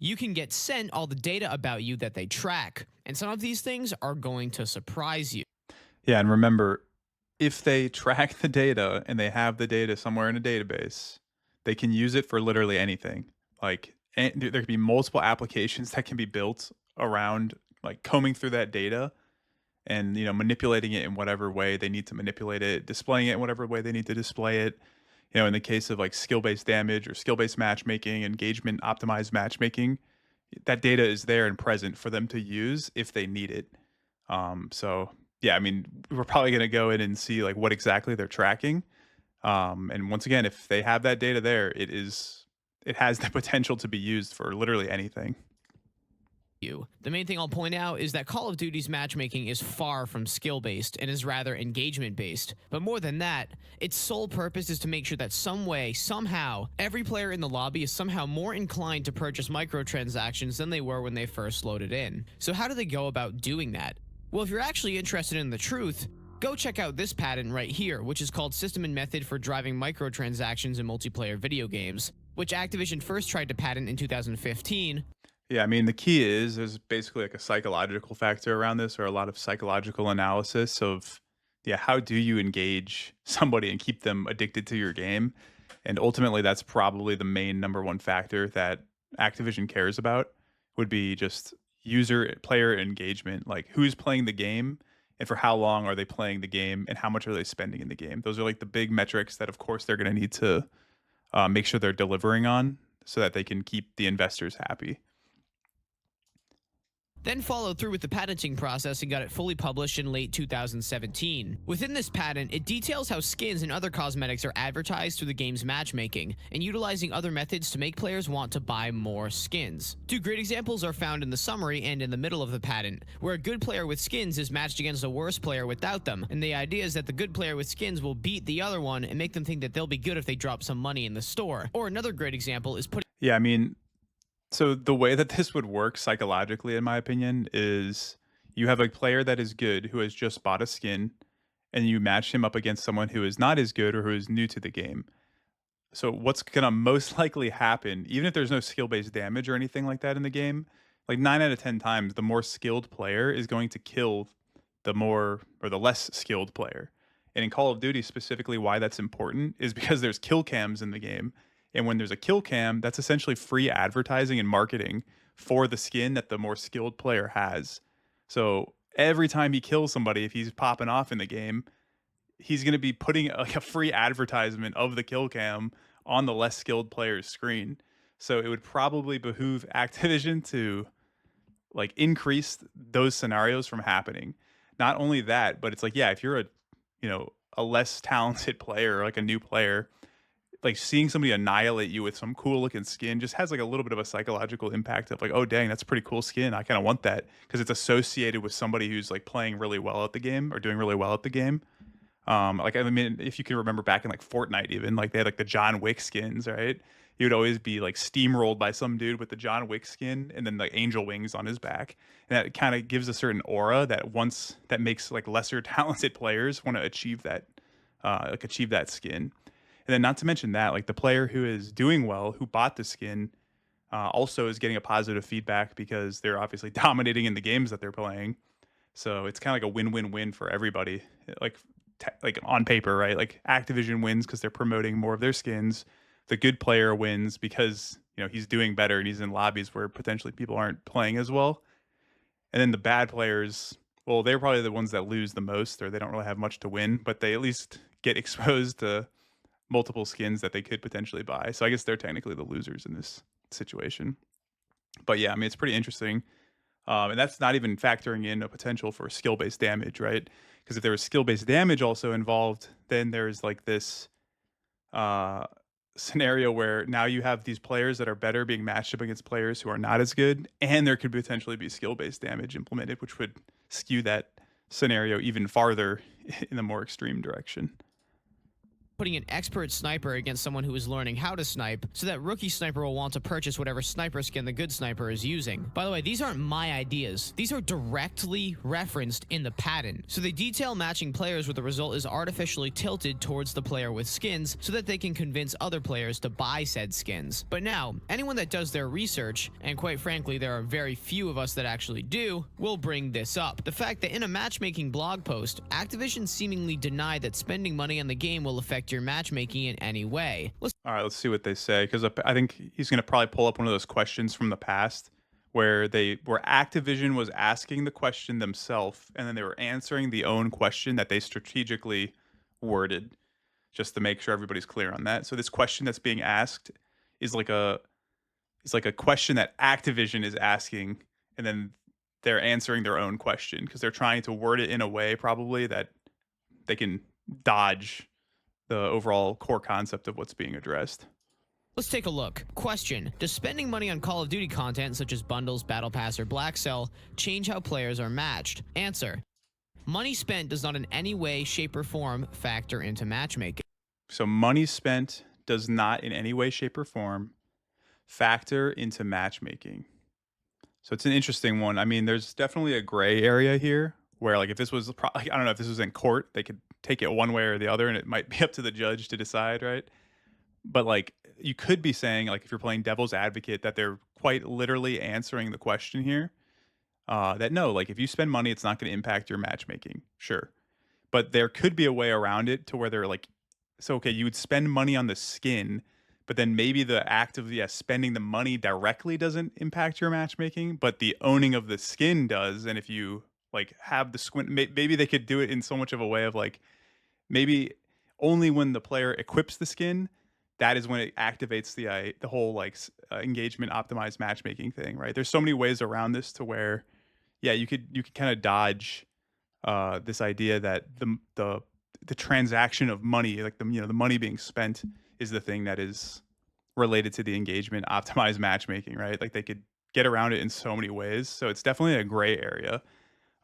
you can get sent all the data about you that they track. And some of these things are going to surprise you. Yeah, and remember, if they track the data and they have the data somewhere in a database, they can use it for literally anything. Like, there could be multiple applications that can be built around like combing through that data and manipulating it in whatever way they need to manipulate it, displaying it in whatever way they need to display it. In the case of like skill-based damage or skill-based matchmaking, engagement optimized matchmaking, that data is there and present for them to use if they need it. So yeah, I mean, we're probably going to go in and see like what exactly they're tracking. And once again, if they have that data there, it has the potential to be used for literally anything. The main thing I'll point out is that Call of Duty's matchmaking is far from skill based and is rather engagement based. But more than that, its sole purpose is to make sure that some way, somehow, every player in the lobby is somehow more inclined to purchase microtransactions than they were when they first loaded in. So, how do they go about doing that? Well, if you're actually interested in the truth, go check out this patent right here, which is called System and Method for Driving Microtransactions in Multiplayer Video Games, which Activision first tried to patent in 2015. Yeah, I mean, the key is there's basically like a psychological factor around this, or a lot of psychological analysis of, yeah, how do you engage somebody and keep them addicted to your game? And ultimately, that's probably the main number one factor that Activision cares about would be just user player engagement, like who's playing the game and for how long are they playing the game and how much are they spending in the game. Those are like the big metrics that, of course, they're going to need to make sure they're delivering on so that they can keep the investors happy. Then followed through with the patenting process and got it fully published in late 2017. Within this patent, it details how skins and other cosmetics are advertised through the game's matchmaking, and utilizing other methods to make players want to buy more skins. Two great examples are found in the summary and in the middle of the patent, where a good player with skins is matched against a worse player without them, and the idea is that the good player with skins will beat the other one and make them think that they'll be good if they drop some money in the store. Or another great example is putting Yeah, I mean, so the way that this would work psychologically, in my opinion, is you have a player that is good who has just bought a skin, and you match him up against someone who is not as good or who is new to the game. So what's gonna most likely happen, even if there's no skill-based damage or anything like that in the game, like 9 out of 10 times, the more skilled player is going to kill the more or the less skilled player. And in Call of Duty specifically, why that's important is because there's kill cams in the game. And when there's a kill cam, that's essentially free advertising and marketing for the skin that the more skilled player has. So every time he kills somebody, if he's popping off in the game, he's going to be putting like a free advertisement of the kill cam on the less skilled player's screen. So it would probably behoove Activision to like increase those scenarios from happening. Not only that, but it's like, yeah, if you're a less talented player, like a new player, like seeing somebody annihilate you with some cool looking skin just has like a little bit of a psychological impact of like, oh dang, that's a pretty cool skin. I kind of want that because it's associated with somebody who's like playing really well at the game or doing really well at the game. Like I mean, if you can remember back in like Fortnite, even like they had like the John Wick skins, right? He would always be like steamrolled by some dude with the John Wick skin and then like angel wings on his back, and that kind of gives a certain aura that makes like lesser talented players want to achieve that, achieve that skin. And then not to mention that like the player who is doing well, who bought the skin, also is getting a positive feedback because they're obviously dominating in the games that they're playing. So it's kind of like a win-win-win for everybody. Like like on paper, right? Like Activision wins because they're promoting more of their skins. The good player wins because he's doing better and he's in lobbies where potentially people aren't playing as well. And then the bad players, well, they're probably the ones that lose the most, or they don't really have much to win, but they at least get exposed to multiple skins that they could potentially buy. So I guess they're technically the losers in this situation. But yeah, I mean, it's pretty interesting. And that's not even factoring in a potential for skill-based damage, right? Because if there was skill-based damage also involved, then there's like this uh, scenario where now you have these players that are better being matched up against players who are not as good, and there could potentially be skill-based damage implemented, which would skew that scenario even farther in the more extreme direction. putting an expert sniper against someone who is learning how to snipe, so that rookie sniper will want to purchase whatever sniper skin the good sniper is using. By the way, these aren't my ideas. These are directly referenced in the patent. So they detail matching players where the result is artificially tilted towards the player with skins so that they can convince other players to buy said skins. But now, anyone that does their research, and quite frankly there are very few of us that actually do, will bring this up. The fact that in a matchmaking blog post, Activision seemingly denied that spending money on the game will affect your matchmaking in any way. All right, let's see what they say, because I think he's going to probably pull up one of those questions from the past where Activision was asking the question themselves, and then they were answering the own question that they strategically worded, just to make sure everybody's clear on that. So this question that's being asked is like a question that Activision is asking, and then they're answering their own question because they're trying to word it in a way probably that they can dodge the overall core concept of what's being addressed. Let's take a look. Question: does spending money on Call of Duty content such as bundles, Battle Pass, or Black Cell change how players are matched? Answer: money spent does not in any way, shape, or form factor into matchmaking. So money spent does not in any way, shape, or form factor into matchmaking. So it's an interesting one. I mean, there's definitely a gray area here where, like, if this was, I don't know if this was in court, they could take it one way or the other, and it might be up to the judge to decide, right? But like, you could be saying, like, if you're playing devil's advocate, that they're quite literally answering the question here. That no, like, if you spend money, it's not going to impact your matchmaking. Sure. But there could be a way around it to where they're like, so, okay, you would spend money on the skin, but then maybe the act of spending the money directly doesn't impact your matchmaking, but the owning of the skin does. And if you like have the squint, maybe they could do it in so much of a way of like, maybe only when the player equips the skin, that is when it activates the whole like engagement optimized matchmaking thing, right? There's so many ways around this to where, yeah, you could kind of dodge this idea that the transaction of money, like the money being spent, is the thing that is related to the engagement optimized matchmaking, right? Like they could get around it in so many ways. So it's definitely a gray area.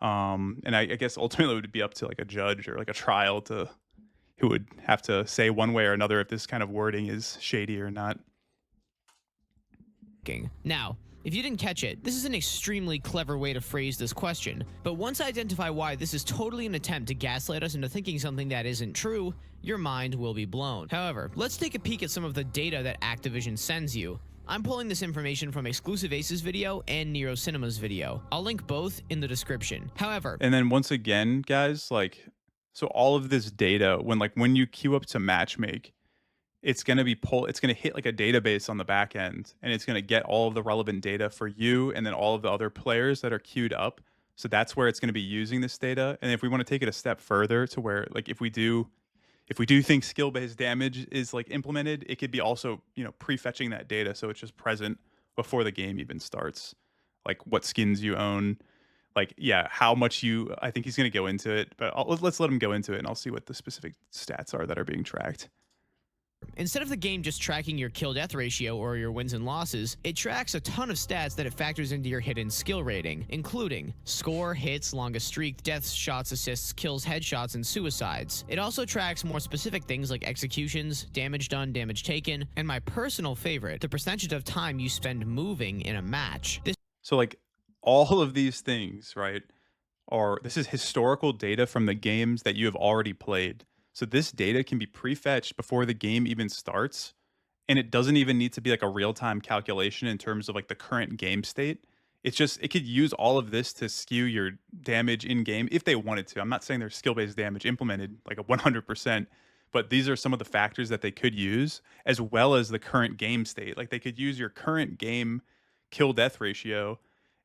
And I guess ultimately it would be up to like a judge or like a trial to who would have to say one way or another if this kind of wording is shady or not. Now, if you didn't catch it, this is an extremely clever way to phrase this question, but once I identify why this is totally an attempt to gaslight us into thinking something that isn't true, your mind will be blown. However, let's take a peek at some of the data that Activision sends you. I'm pulling this information from Exclusive Ace's video and Nero Cinema's video. I'll link both in the description. However, and then once again, guys, like, so all of this data, when you queue up to matchmake, it's going to hit like a database on the back end, and it's going to get all of the relevant data for you and then all of the other players that are queued up. So that's where it's going to be using this data. And if we want to take it a step further to where, like, if we do think skill-based damage is like implemented, it could be also, prefetching that data so it's just present before the game even starts. Like what skins you own, like, yeah, how much I think he's going to go into it, but let's let him go into it and I'll see what the specific stats are that are being tracked. instead of the game just tracking your kill-death ratio or your wins and losses, it tracks a ton of stats that it factors into your hidden skill rating, including score, hits, longest streak, deaths, shots, assists, kills, headshots, and suicides. It also tracks more specific things like executions, damage done, damage taken, and my personal favorite, the percentage of time you spend moving in a match. So like all of these things, right, this is historical data from the games that you have already played. So this data can be prefetched before the game even starts, and it doesn't even need to be like a real-time calculation in terms of like the current game state. It's just, it could use all of this to skew your damage in game if they wanted to. I'm not saying there's skill-based damage implemented like a 100%, but these are some of the factors that they could use, as well as the current game state. Like they could use your current game kill-death ratio,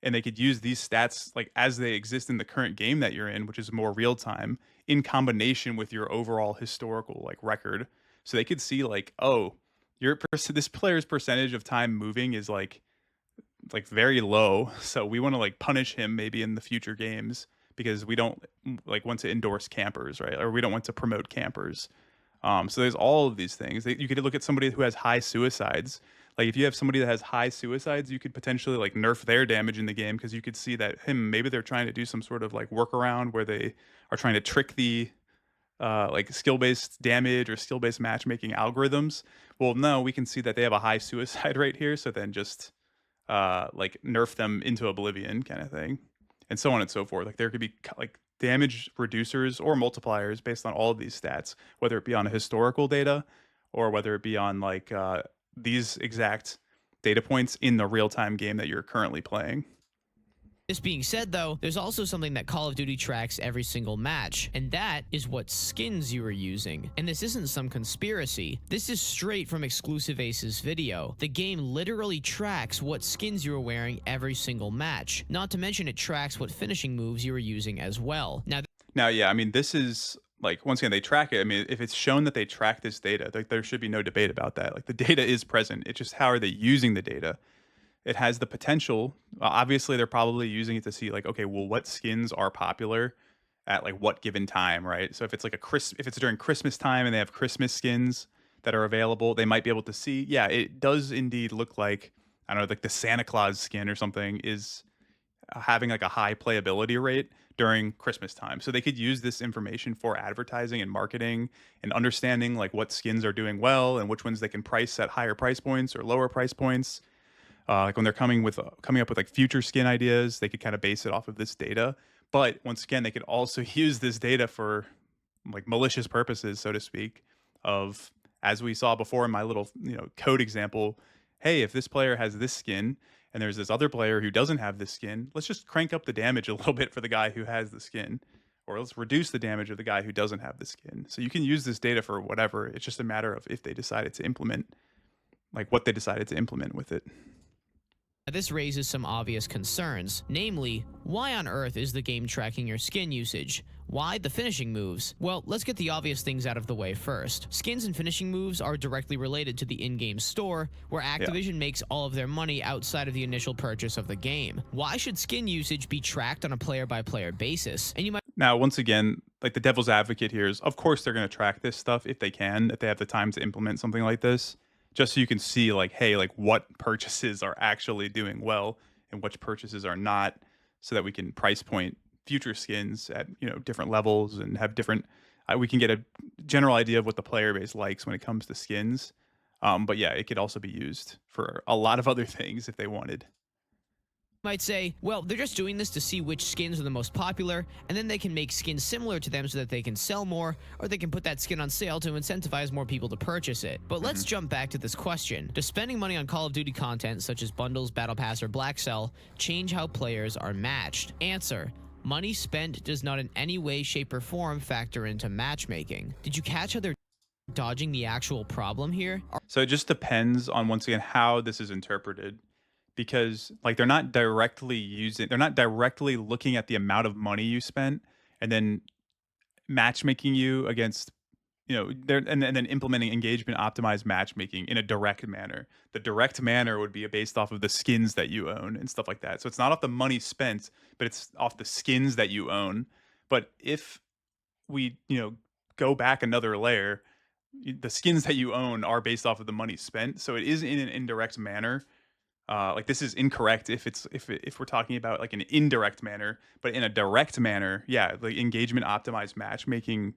and they could use these stats like as they exist in the current game that you're in, which is more real time, in combination with your overall historical like record. So they could see like, oh, this player's percentage of time moving is like very low. So we want to like punish him maybe in the future games because we don't like want to endorse campers, right? Or we don't want to promote campers. So there's all of these things. You could look at somebody who has high suicides. Like if you have somebody that has high suicides, you could potentially like nerf their damage in the game because you could see that maybe they're trying to do some sort of like workaround where they are trying to trick the like skill-based damage or skill-based matchmaking algorithms. Well, no, we can see that they have a high suicide rate here, so then just like nerf them into oblivion kind of thing, and so on and so forth. Like there could be like damage reducers or multipliers based on all of these stats, whether it be on historical data or whether it be on like these exact data points in the real-time game that you're currently playing. This being said, though, there's also something that Call of Duty tracks every single match, and that is what skins you are using. And this isn't some conspiracy. This is straight from Exclusive Ace's video. The game literally tracks what skins you are wearing every single match. Not to mention it tracks what finishing moves you are using as well. Now, yeah, I mean, this is like once again they track it. I mean, if it's shown that they track this data, like there should be no debate about that. Like the data is present. It's just how are they using the data? It has the potential. Obviously, they're probably using it to see like, okay, well, what skins are popular at like what given time, right? So if it's like if it's during Christmas time and they have Christmas skins that are available, they might be able to see, yeah, it does indeed look like I don't know, like the Santa Claus skin or something is having like a high playability rate during Christmas time. So they could use this information for advertising and marketing and understanding like what skins are doing well and which ones they can price at higher price points or lower price points. Like when they're coming up with like future skin ideas, they could kind of base it off of this data. But once again, they could also use this data for like malicious purposes, so to speak, of as we saw before in my little code example. Hey, if this player has this skin and there's this other player who doesn't have this skin, let's just crank up the damage a little bit for the guy who has the skin, or let's reduce the damage of the guy who doesn't have the skin. So you can use this data for whatever. It's just a matter of if they decided to implement, like what they decided to implement with it. This raises some obvious concerns, namely, why on earth is the game tracking your skin usage? Why the finishing moves? Well, let's get the obvious things out of the way first. Skins and finishing moves are directly related to the in-game store, where Activision makes all of their money outside of the initial purchase of the game. Why should skin usage be tracked on a player-by-player basis? And you might Now, once again, like the devil's advocate here is, of course, they're going to track this stuff if they can, if they have the time to implement something like this, just so you can see like, hey, like what purchases are actually doing well and which purchases are not, so that we can price point future skins at different levels and have different. We can get a general idea of what the player base likes when it comes to skins. But yeah, it could also be used for a lot of other things if they wanted. Might say, well, they're just doing this to see which skins are the most popular, and then they can make skins similar to them so that they can sell more, or they can put that skin on sale to incentivize more people to purchase it. But let's jump back to this question. Does spending money on Call of Duty content, such as bundles, Battle Pass, or Black Cell, change how players are matched? Answer. Money spent does not in any way, shape, or form factor into matchmaking. Did you catch how they're dodging the actual problem here? So it just depends on, once again, how this is interpreted. Because like they're not directly looking at the amount of money you spent and then matchmaking you against and then implementing engagement optimized matchmaking in a direct manner. The direct manner would be based off of the skins that you own and stuff like that. So it's not off the money spent, but it's off the skins that you own. But if we go back another layer, the skins that you own are based off of the money spent, so it is in an indirect manner. Like this is incorrect if we're talking about like an indirect manner, but in a direct manner, yeah, the engagement optimized matchmaking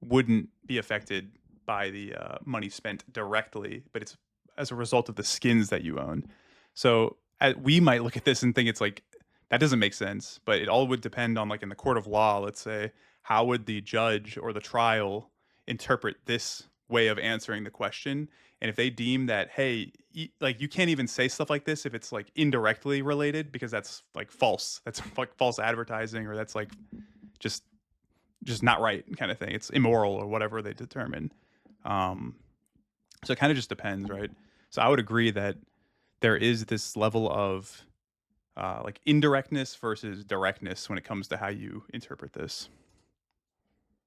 wouldn't be affected by the money spent directly, but it's as a result of the skins that you own. So we might look at this and think it's like that doesn't make sense, but it all would depend on, like in the court of law, let's say, how would the judge or the trial interpret this way of answering the question. And if they deem that, hey, like you can't even say stuff like this if it's like indirectly related, because that's like false. That's like false advertising, or that's like just not right kind of thing. It's immoral or whatever they determine. So it kind of just depends, right? So I would agree that there is this level of like indirectness versus directness when it comes to how you interpret this.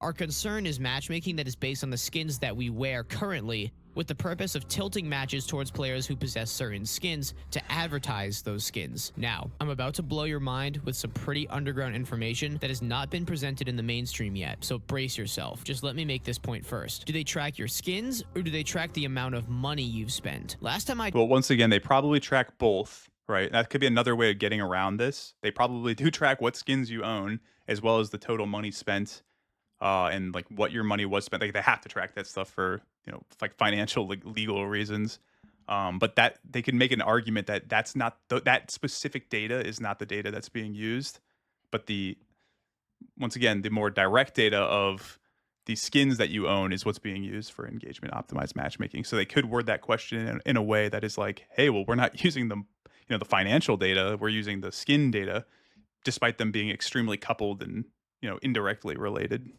Our concern is matchmaking that is based on the skins that we wear currently, with the purpose of tilting matches towards players who possess certain skins to advertise those skins. Now, I'm about to blow your mind with some pretty underground information that has not been presented in the mainstream yet, so brace yourself. Just let me make this point first. Do they track your skins, or do they track the amount of money you've spent? Well, once again, they probably track both, right? That could be another way of getting around this. They probably do track what skins you own, as well as the total money spent and like what your money was spent. Like they have to track that stuff for like financial like legal reasons. But that they can make an argument that that's not that specific data is not the data that's being used, but the once again the more direct data of the skins that you own is what's being used for engagement optimized matchmaking. So they could word that question in a way that is like, hey, well, we're not using the financial data, we're using the skin data, despite them being extremely coupled and indirectly related.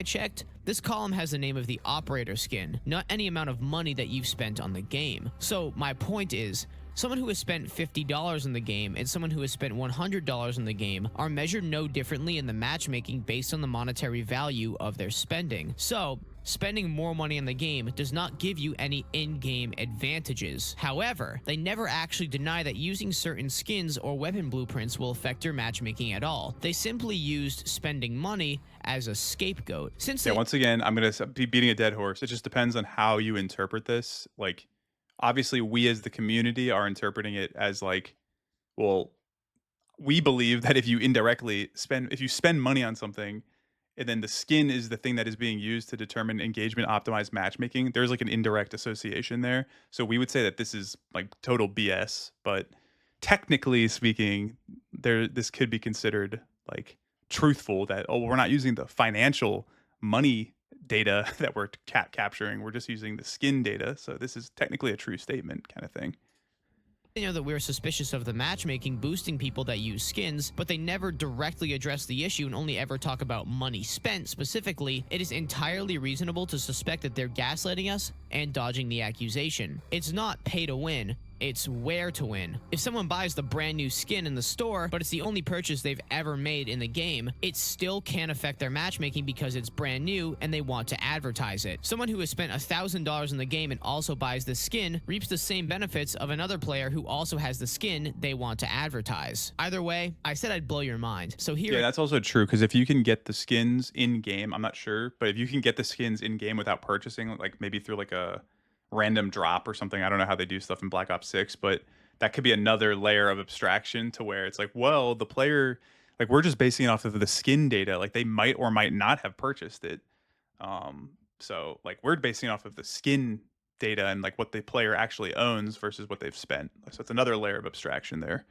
I checked, this column has the name of the operator skin, not any amount of money that you've spent on the game. So my point is, someone who has spent $50 in the game and someone who has spent $100 in the game are measured no differently in the matchmaking based on the monetary value of their spending. So, spending more money in the game does not give you any in-game advantages. However, they never actually deny that using certain skins or weapon blueprints will affect your matchmaking at all. They simply used spending money as a scapegoat. Once again, I'm going to be beating a dead horse. It just depends on how you interpret this. Like, obviously, we as the community are interpreting it as like, well, we believe that if you spend money on something, and then the skin is the thing that is being used to determine engagement optimized matchmaking, there's like an indirect association there. So we would say that this is like total BS, but technically speaking, this could be considered like truthful that, oh, we're not using the financial money data that we're capturing, we're just using the skin data. So this is technically a true statement kind of thing. They know that we're suspicious of the matchmaking boosting people that use skins, but they never directly address the issue and only ever talk about money spent specifically. It is entirely reasonable to suspect that they're gaslighting us and dodging the accusation. It's not pay to win. It's where to win. If someone buys the brand new skin in the store, but it's the only purchase they've ever made in the game, it still can affect their matchmaking because it's brand new and they want to advertise it. Someone who has spent $1,000 in the game and also buys the skin reaps the same benefits of another player who also has the skin they want to advertise. Either way, I said I'd blow your mind. So here— Yeah, that's also true, because if you can get the skins in game, I'm not sure, but if you can get the skins in game without purchasing, like maybe through like a random drop or something. I don't know how they do stuff in Black Ops 6, but that could be another layer of abstraction to where it's like, well, the player, like we're just basing it off of the skin data. Like they might or might not have purchased it. So like we're basing it off of the skin data and like what the player actually owns versus what they've spent. So it's another layer of abstraction there.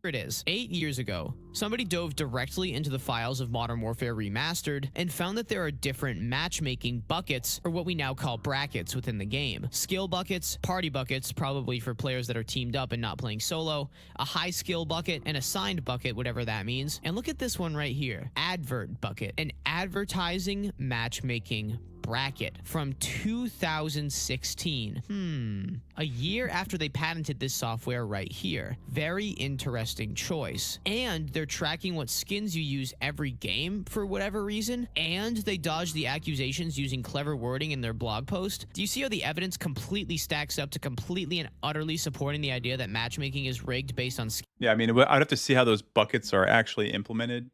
it is. 8 years ago, somebody dove directly into the files of Modern Warfare Remastered and found that there are different matchmaking buckets, or what we now call brackets, within the game. Skill buckets, party buckets, probably for players that are teamed up and not playing solo, a high skill bucket, an assigned bucket, whatever that means. And look at this one right here, advert bucket, an advertising matchmaking bracket from 2016. A year after they patented this software right here. Very interesting choice. And they're tracking what skins you use every game for whatever reason, and they dodged the accusations using clever wording in their blog post. Do you see how the evidence completely stacks up to completely and utterly supporting the idea that matchmaking is rigged based on skins? Yeah, I mean, I'd have to see how those buckets are actually implemented,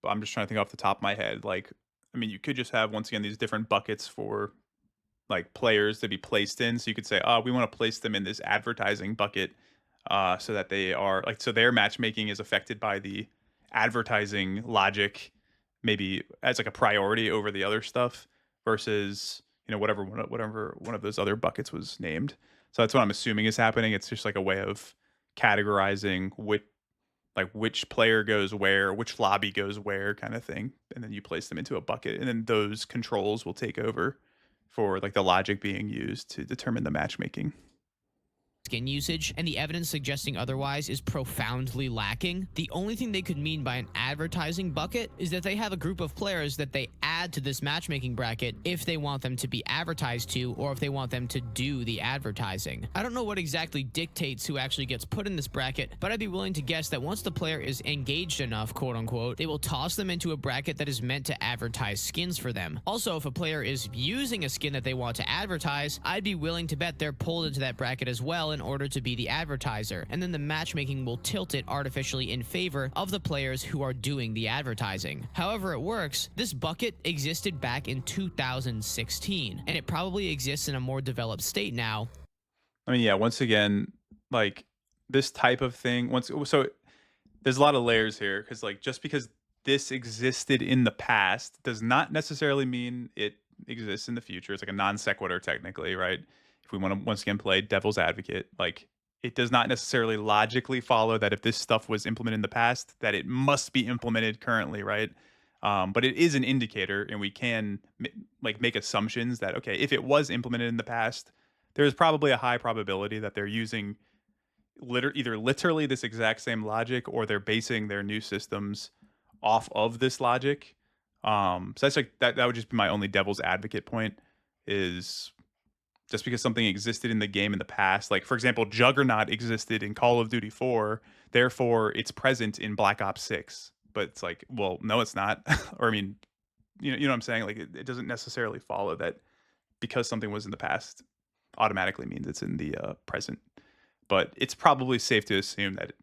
but I'm just trying to think off the top of my head. Like, I mean, you could just have, once again, these different buckets for like players to be placed in. So you could say, oh, we want to place them in this advertising bucket, so that they are like, so their matchmaking is affected by the advertising logic, maybe as like a priority over the other stuff versus, whatever one of those other buckets was named. So that's what I'm assuming is happening. It's just like a way of categorizing which player goes where, which lobby goes where, kind of thing, and then you place them into a bucket, and then those controls will take over for like the logic being used to determine the matchmaking. Skin usage, and the evidence suggesting otherwise is profoundly lacking. The only thing they could mean by an advertising bucket is that they have a group of players that they add to this matchmaking bracket if they want them to be advertised to, or if they want them to do the advertising. I don't know what exactly dictates who actually gets put in this bracket, but I'd be willing to guess that once the player is engaged enough, quote unquote, they will toss them into a bracket that is meant to advertise skins for them. Also, if a player is using a skin that they want to advertise, I'd be willing to bet they're pulled into that bracket as well in order to be the advertiser, and then the matchmaking will tilt it artificially in favor of the players who are doing the advertising. However it works, this bucket existed back in 2016, and it probably exists in a more developed state now. I mean, yeah, once again, like this type of thing, so there's a lot of layers here, because like just because this existed in the past does not necessarily mean it exists in the future. It's like a non sequitur, technically, right? If we want to once again play devil's advocate, like it does not necessarily logically follow that if this stuff was implemented in the past, that it must be implemented currently, right? But it is an indicator, and we can like make assumptions that okay, if it was implemented in the past, there's probably a high probability that they're using either literally this exact same logic or they're basing their new systems off of this logic. So that's like that would just be my only devil's advocate point is just because something existed in the game in the past. Like for example, Juggernaut existed in Call of Duty 4, therefore it's present in Black Ops 6. But it's like, well, no, it's not. Or I mean, you know what I'm saying? Like it doesn't necessarily follow that because something was in the past automatically means it's in the present. But it's probably safe to assume that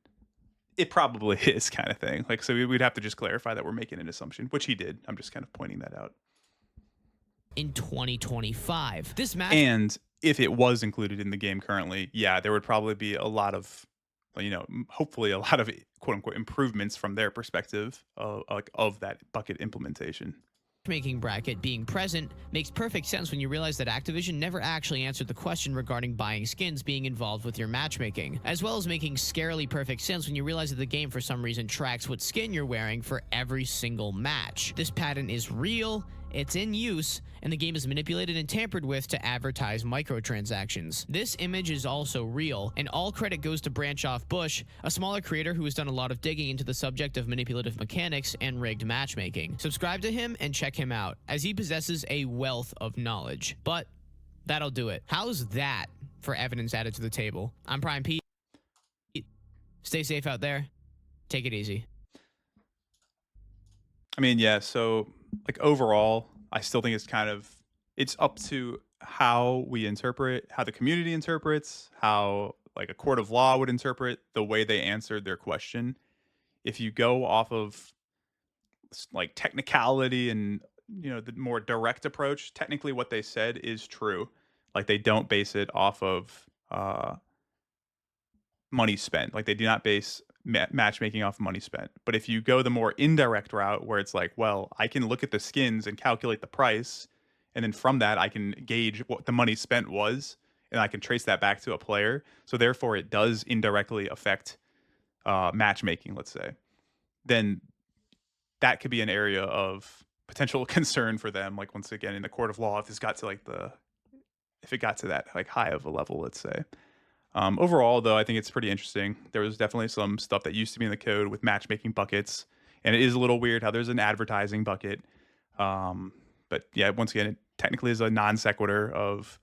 it probably is kind of thing. Like, so we'd have to just clarify that we're making an assumption, which he did. I'm just kind of pointing that out. In 2025, this match. And if it was included in the game currently, yeah, there would probably be a lot of, hopefully a lot of quote unquote improvements from their perspective of that bucket implementation. Matchmaking bracket being present makes perfect sense when you realize that Activision never actually answered the question regarding buying skins being involved with your matchmaking, as well as making scarily perfect sense when you realize that the game for some reason tracks what skin you're wearing for every single match. This pattern is real, it's in use, and the game is manipulated and tampered with to advertise microtransactions. This image is also real, and all credit goes to Branch Off Bush, a smaller creator who has done a lot of digging into the subject of manipulative mechanics and rigged matchmaking. Subscribe to him and check him out, as he possesses a wealth of knowledge. But that'll do it. How's that for evidence added to the table? I'm Prime Pete. Stay safe out there. Take it easy. I mean, yeah, so like overall, I still think it's up to how we interpret, how the community interprets, how like a court of law would interpret the way they answered their question. If you go off of like technicality and the more direct approach, technically what they said is true. Like they don't base it off of money spent. Like they do not base matchmaking off money spent. But if you go the more indirect route where it's like, well, I can look at the skins and calculate the price, and then from that I can gauge what the money spent was, and I can trace that back to a player. So therefore it does indirectly affect matchmaking, let's say. Then that could be an area of potential concern for them. Like once again, in the court of law, if it got to that like high of a level, let's say. Overall, though, I think it's pretty interesting. There was definitely some stuff that used to be in the code with matchmaking buckets, and it is a little weird how there's an advertising bucket. But yeah, once again, it technically is a non sequitur of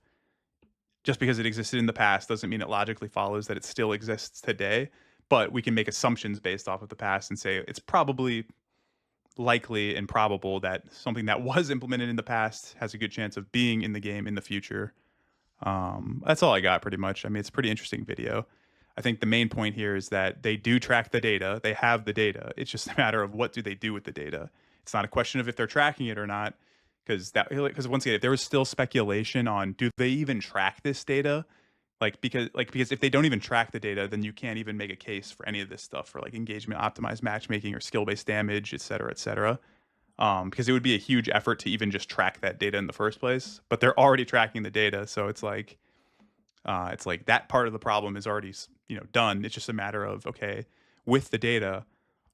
just because it existed in the past doesn't mean it logically follows that it still exists today. But we can make assumptions based off of the past and say it's probably likely and probable that something that was implemented in the past has a good chance of being in the game in the future. That's all I got pretty much. I mean, it's a pretty interesting video. I think the main point here is that they do track the data. They have the data. It's just a matter of what do they do with the data. It's not a question of if they're tracking it or not, because once again, if there was still speculation on do they even track this data, because if they don't even track the data, then you can't even make a case for any of this stuff for like engagement optimized matchmaking or skill based damage, et cetera, et cetera. Because it would be a huge effort to even just track that data in the first place. But they're already tracking the data, so it's like that part of the problem is already done. It's just a matter of okay, with the data,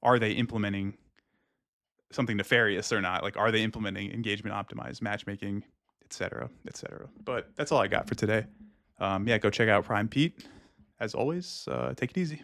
are they implementing something nefarious or not? Like, are they implementing engagement optimized matchmaking, et cetera, et cetera. But that's all I got for today. Yeah, go check out Prime Pete. As always, take it easy.